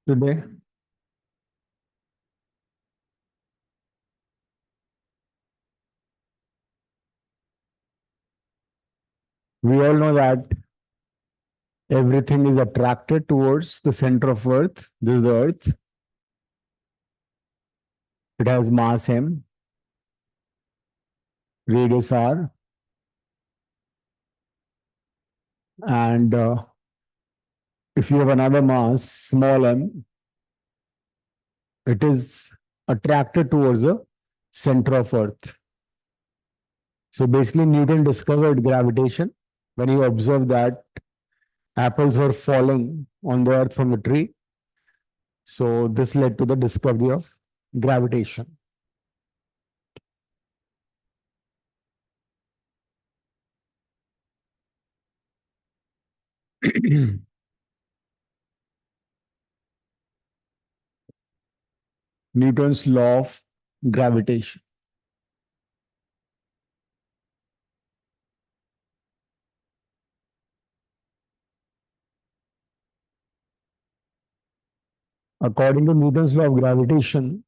Today, we all know that everything is attracted towards the center of Earth. This is the Earth. It has mass m, radius r, and if you have another mass, small m, it is attracted towards the center of Earth. So basically, Newton discovered gravitation when he observed that apples were falling on the earth from the tree. So this led to the discovery of gravitation. Newton's law of gravitation. According to Newton's law of gravitation,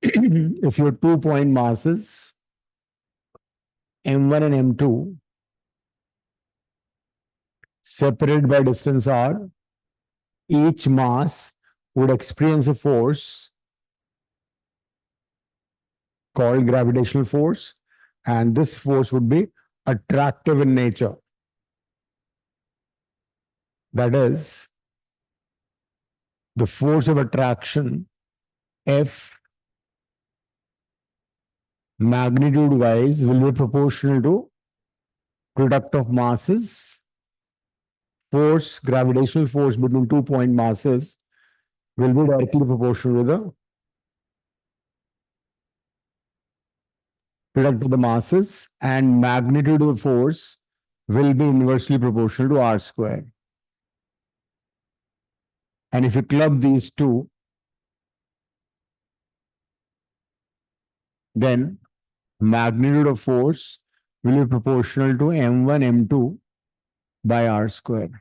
if your 2 point masses, m1 and m2, separated by distance r, each mass would experience a force called gravitational force, and this force would be attractive in nature. That is, the force of attraction, F, magnitude wise, will be proportional to product of masses. Force, gravitational force between 2 point masses will be directly proportional to the product of the masses, and magnitude of the force will be inversely proportional to r squared. And if you club these two, then magnitude of force will be proportional to m1, m2 by r squared.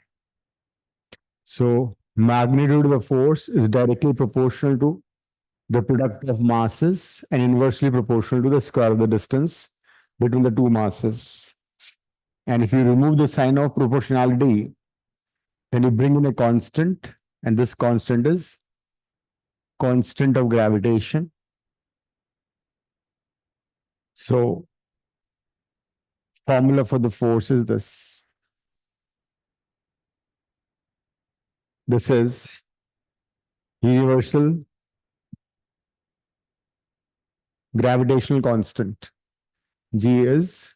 So magnitude of the force is directly proportional to the product of masses and inversely proportional to the square of the distance between the two masses. And if you remove the sign of proportionality, then you bring in a constant, and this constant is constant of gravitation. So formula for the force is this. This is universal gravitational constant. G is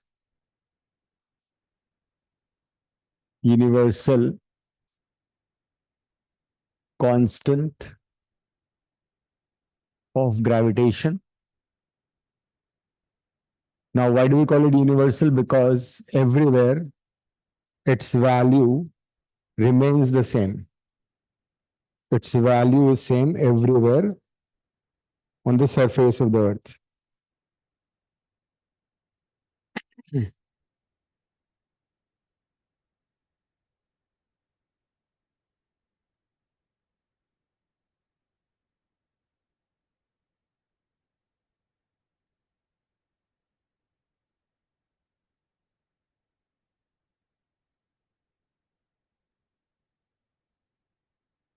universal constant of gravitation. Now, why do we call it universal? Because everywhere its value remains the same. Its value is same everywhere on the surface of the earth.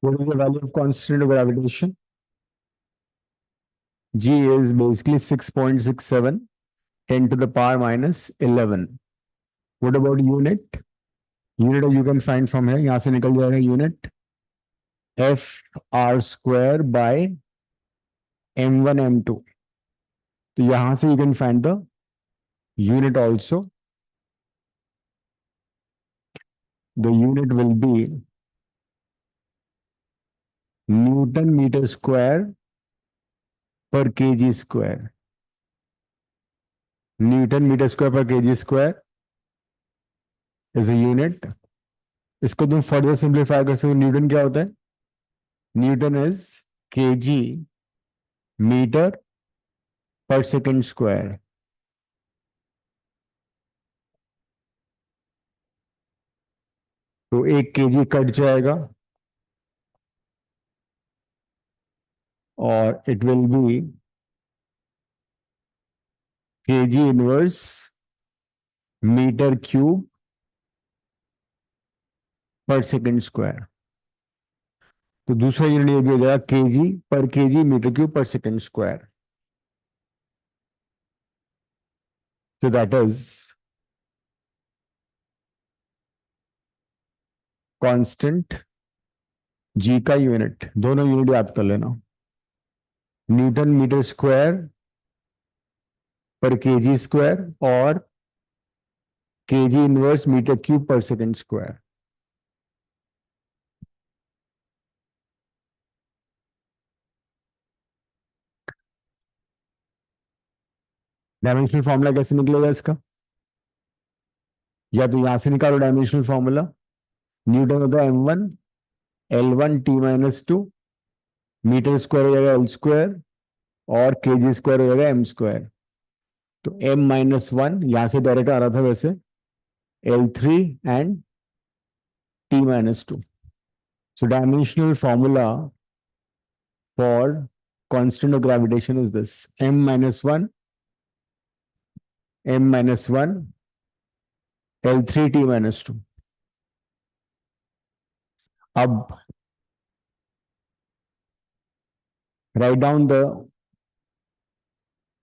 What is the value of constant of gravitation? G is basically 6.67, 10 to the power minus 11. What about unit? Unit you can find from here. यहाँ से निकल जाएगा unit. F r square by m1 m2. तो यहाँ से you can find the unit also. The unit will be Newton meter square per kg square. Newton meter square per kg square is a unit. इसको तुम further simplify कर सकते हो. Newton क्या होता है? न्यूटन इज केजी मीटर पर second square. तो 1 kg कट जाएगा. or it will be kg inverse meter cube per second square. तो दूसरा यूनिट ये भी हो जाएगा केजी पर केजी मीटर क्यूब पर second square. So that is constant जी का यूनिट. दोनों यूनिट याद कर लेना. न्यूटन मीटर स्क्वायर पर केजी स्क्वायर और केजी इनवर्स मीटर क्यूब पर सेकेंड स्क्वायर. डायमेंशनल फॉर्मूला कैसे निकलेगा इसका? या तो यहां से निकालो डायमेंशनल फॉर्मूला. न्यूटन होता है m1 L1 T-2, metre square हो जाएगा एल स्क्वायर और केजी स्क्वायर हो जाएगा एम स्क्वायर. तो m-1 यहां से डायरेक्ट आ रहा था वैसे L3 and T-2. So dimensional formula for constant of gravitation is this: m-1 L3 T-2. अब write down the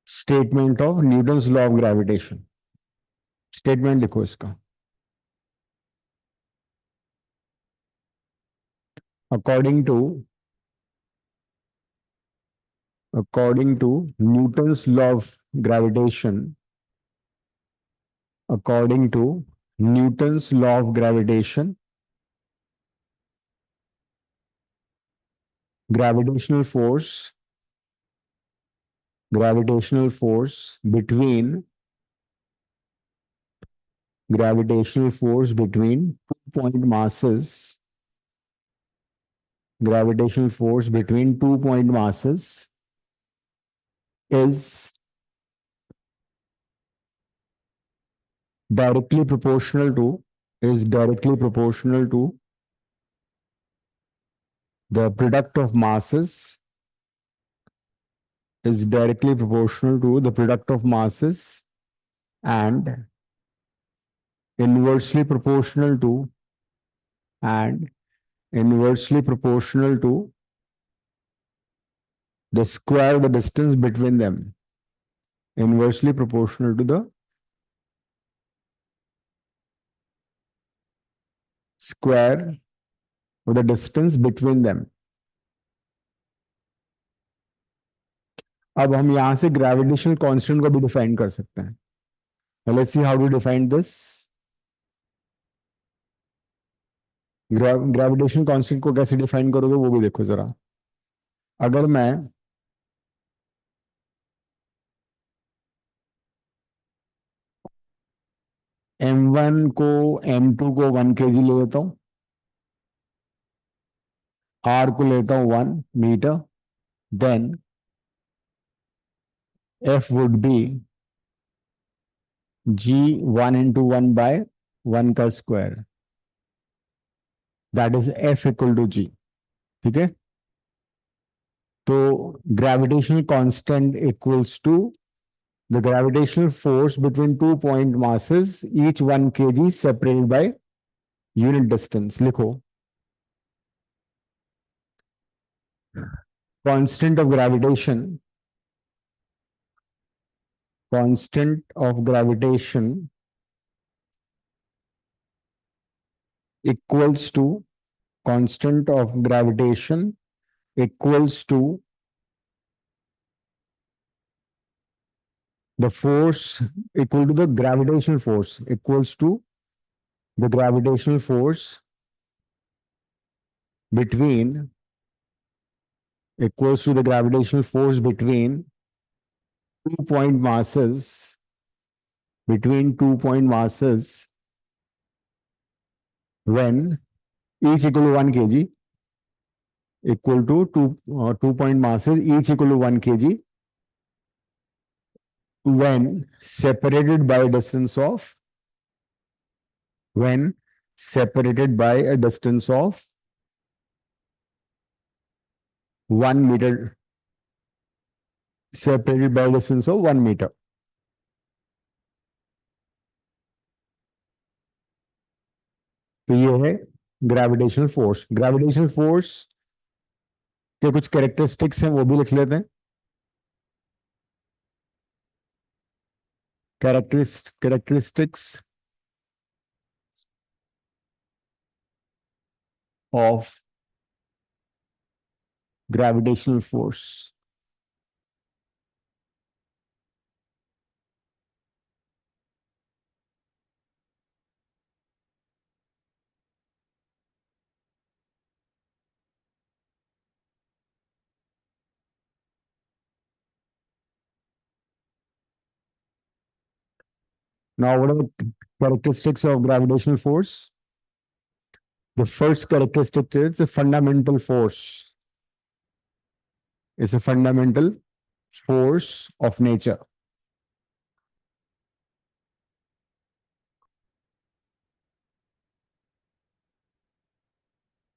statement of Newton's law of gravitation. Statement लिखो इसका. According to Newton's law of gravitation, according to Newton's law of gravitation, gravitational force between 2-point masses, gravitational force between 2-point masses is directly proportional to the product of masses, is directly proportional to the product of masses and inversely proportional to the square of the distance between them. Inversely proportional to the square of the distance between them. अब हम यहां से gravitational constant को भी define कर सकते हैं. Let's see how to define this. Gravitational constant को कैसे डिफाइन करोगे वो भी देखो जरा. अगर मैं m1 को m2 को 1 kg ले लेता हूं, r को लेता हूं 1 metre, then f would be g 1 into 1 by 1 का square. That is f equal to g. ठीक है. तो gravitational constant equals to the gravitational force between 2-point masses, each 1 kg separated by unit distance. लिखो. Constant of gravitation equals to the force equal to the gravitational force equals to the gravitational force between 2-point masses when each equal to 1 kg, equal to 2-point masses each equal to 1 kg when separated by a distance of 1 meter separated by a distance of 1 meter. तो ये है gravitational force. Gravitational force के कुछ characteristics हैं, वो भी लिख लेते हैं. Characteristics of gravitational force. Now, what are the characteristics of gravitational force? The first characteristic is the fundamental force. It's a fundamental force of nature.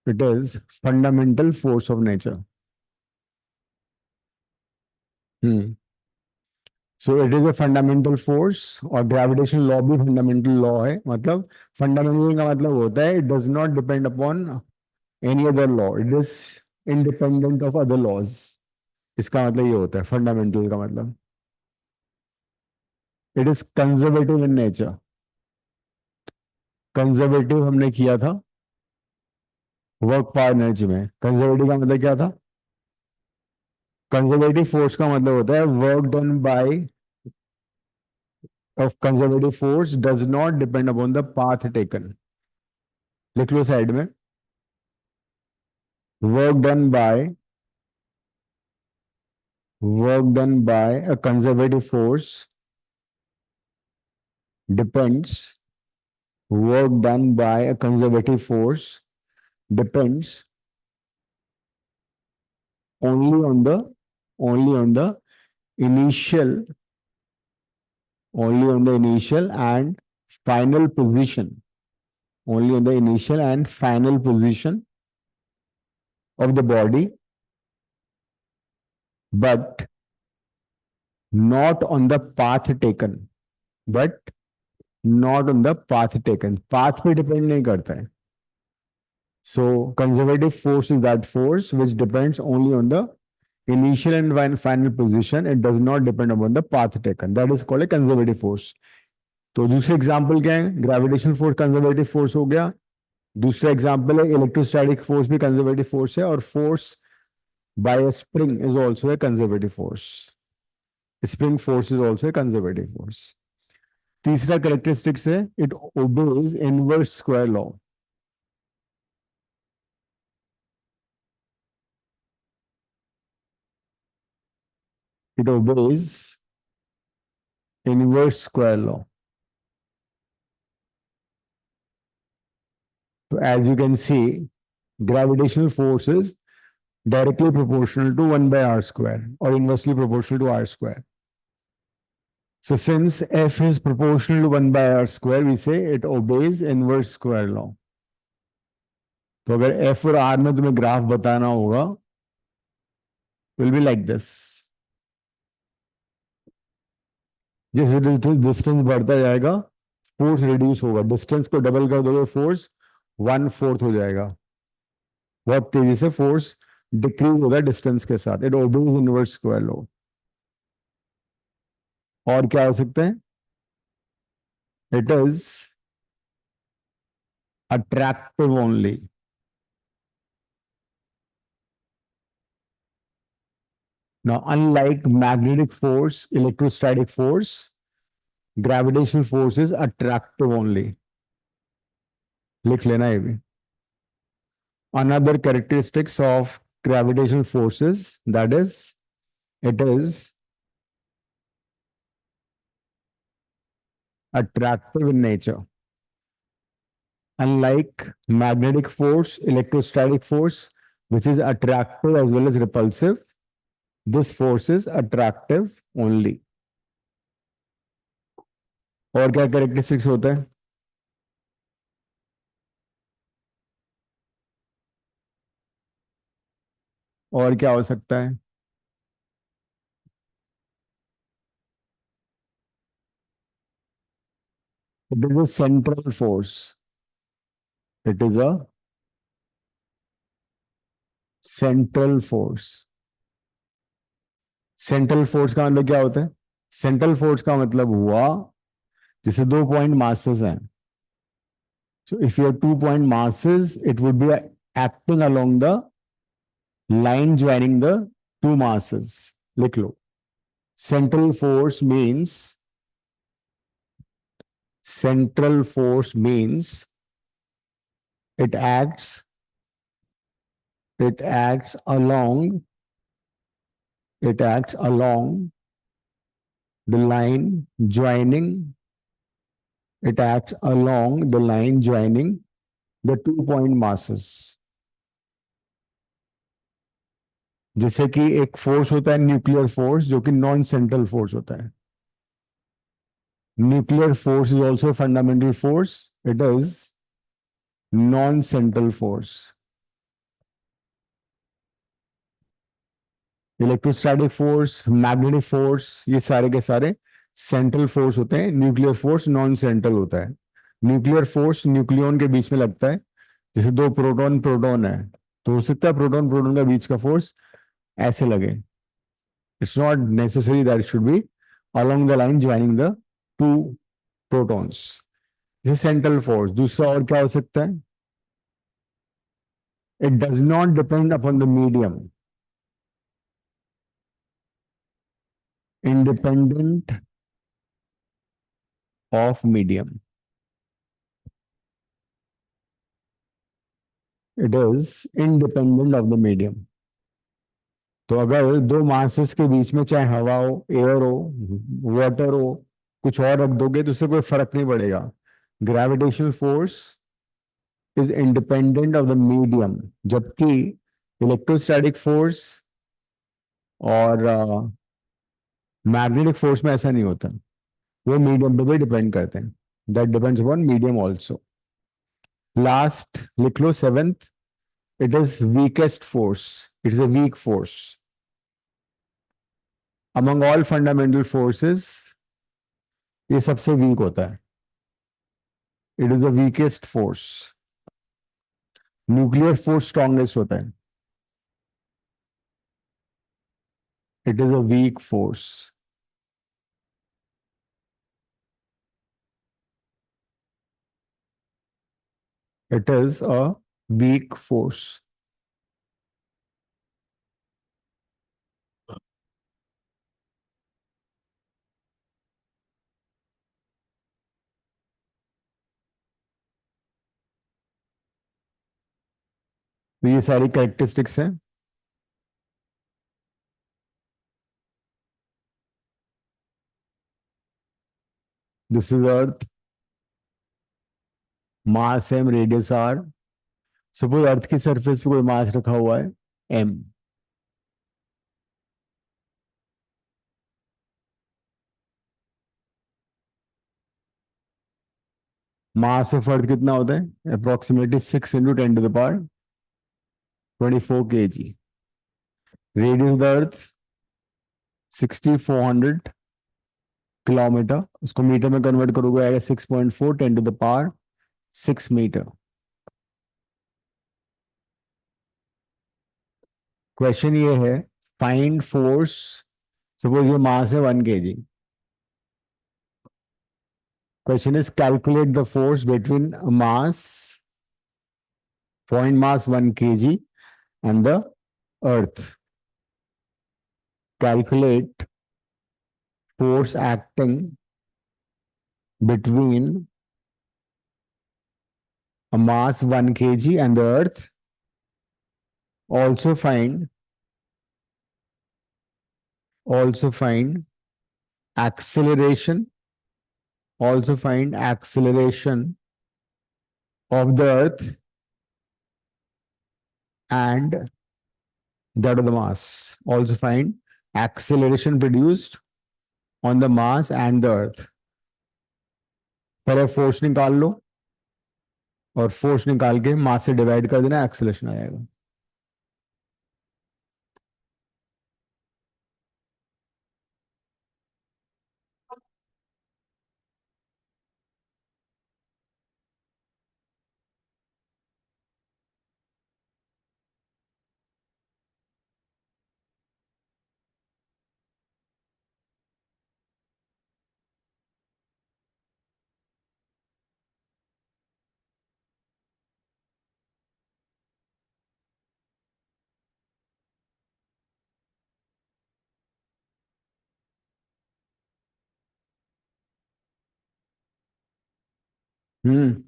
It is fundamental force of nature. So it is a fundamental force. और gravitation law भी fundamental law है. मतलब fundamental का मतलब होता है it does not depend upon any other law, it is independent of other laws. इसका मतलब ये होता है फंडामेंटल का मतलब. It is conservative in nature. Conservative हमने किया था वर्क पावर एनर्जी में. कंजर्वेटिव का मतलब क्या था? कंजर्वेटिव फोर्स का मतलब होता है work done by of conservative force does not depend upon the path taken. लिख लो साइड में. work done by a conservative force depends work done by a conservative force depends only on the initial and final position. Only on the initial and final position of the body, but not on the path taken. But not on the path taken. Path पे depend नहीं करता है. So conservative force is that force which depends only on the initial and final position. It does not depend upon the path taken. That is called a conservative force. तो दूसरे example क्या है? Gravitational force conservative force हो गया. दूसरा example है electrostatic force भी conservative force है, और force by a spring is also a conservative force. Spring force is also a conservative force. तीसरा कैरेक्टरिस्टिक्स है it obeys inverse square law. It obeys inverse square law. So as you can see, gravitational force is directly proportional to 1 by r square or inversely proportional to r square. So since F is proportional to 1 by r square, we say it obeys inverse square law. तो अगर F और R में तुम्हें graph बताना होगा, will be like this. जैसे distance बढ़ता जाएगा फोर्स रिड्यूस होगा. डिस्टेंस को डबल कर दोगे फोर्स 1/4 हो जाएगा. बहुत तेजी से फोर्स डिक्रीज होगा डिस्टेंस के साथ. It obeys inverse square law. और क्या हो सकते हैं? It is attractive only. Now, unlike magnetic force, electrostatic force, gravitational force is attractive only. लिख लेना ये भी. Another characteristics of gravitational forces, that is, it is attractive in nature. Unlike magnetic force, electrostatic force, which is attractive as well as repulsive, this force is attractive only. और क्या characteristics होते हैं? और क्या हो सकता है? It is a central force. It is a central force. Central force का मतलब क्या होता है? सेंट्रल फोर्स का मतलब हुआ जैसे 2 पॉइंट मासेस हैं. So if you have 2 point masses it would be acting along the line joining the two masses. लिख लो. Central force means central force means it acts along it acts along the line joining it acts along the line joining the 2 point masses. जैसे कि एक force होता है nuclear force जो कि non central force होता है. Nuclear force is also fundamental force. It is non central force. Electrostatic force, magnetic force, ये सारे के सारे सेंट्रल फोर्स होते हैं. न्यूक्लियर फोर्स नॉन सेंट्रल होता है. न्यूक्लियर फोर्स न्यूक्लियन के बीच में लगता है. जैसे दो प्रोटॉन प्रोटॉन है तो हो सकता है प्रोटॉन प्रोटॉन का बीच का फोर्स ऐसे लगे. It's not necessary that should be along the line joining the two protons. जैसे सेंट्रल फोर्स. दूसरा और क्या हो सकता है? It does not depend upon the medium. Independent of medium. It is independent of the medium. तो अगर दो मासेस के बीच में चाहे हवा हो, एयर हो, वाटर हो, कुछ और रख दोगे तो उससे कोई फर्क नहीं पड़ेगा. Gravitational force is independent of the medium. जबकि इलेक्ट्रोस्टैटिक फोर्स और मैग्नेटिक फोर्स में ऐसा नहीं होता. वो मीडियम पे भी डिपेंड करते हैं. That depends upon medium also. Last लिख लो, seventh. It is weakest force. It is a weak force. Among all fundamental forces ये सबसे वीक होता है. It is the weakest force. Nuclear force strongest होता है. It is a weak force. It is a weak force. तो ये सारी characteristics हैं. This is earth. Mass M, radius R. Suppose earth की सरफेस पे कोई मास रखा हुआ है एम. मास ऑफ अर्थ कितना होता है? Approximately 6 × 10⁻24 kg. Radius of the earth 6400 kilometre. उसको मीटर में कन्वर्ट करोगे आएगा 6.4 × 10⁻6 मीटर. क्वेश्चन ये है, फाइंड फोर्स. सपोज ये मास है 1 kg. Question is calculate the force between mass, point mass 1 kg and the earth. Calculate force acting between a mass 1 kg and the earth. Also find acceleration. Also find acceleration of the earth and that of the mass. Also find acceleration produced on the mass and the earth. पहले force निकाल लो और force निकाल के मास से divide कर देना, acceleration आ जाएगा. हम्म।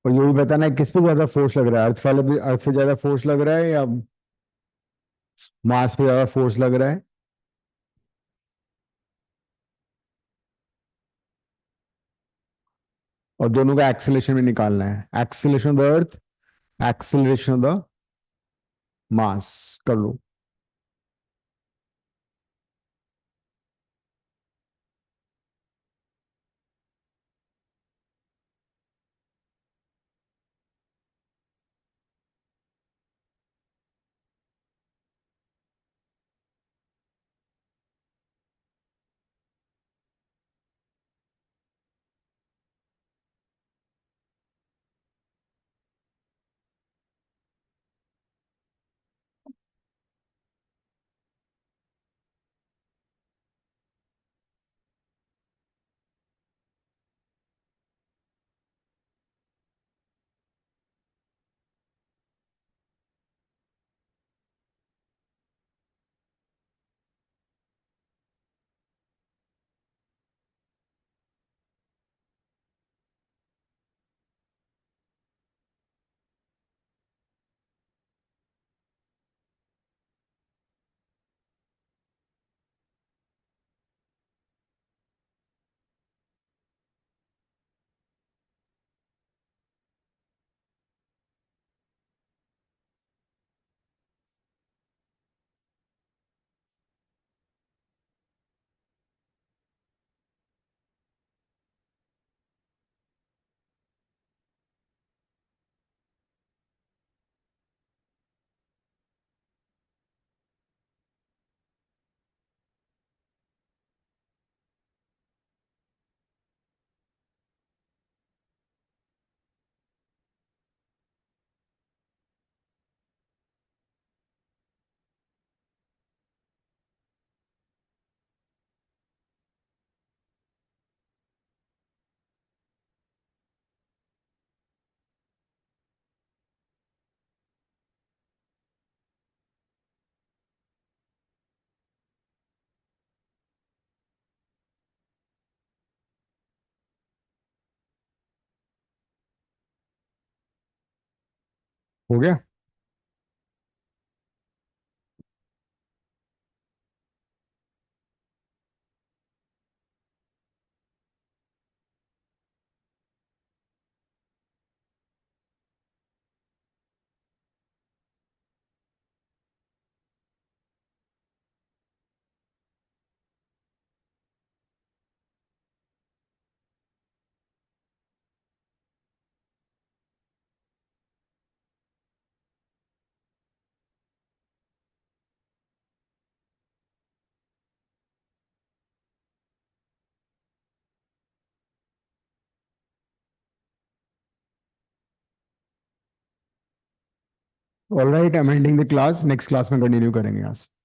और ये भी बताना है किस पे ज्यादा फोर्स लग रहा है, अर्थ वाले भी, अर्थ पे ज्यादा फोर्स लग रहा है या मास पे ज्यादा फोर्स लग रहा है। और दोनों का एक्सेलरेशन भी निकालना है, acceleration of the earth, acceleration of the mass. कर लो। हो गया। All right, I am ending the class, next class में कंटिन्यू करेंगे यहाँ से।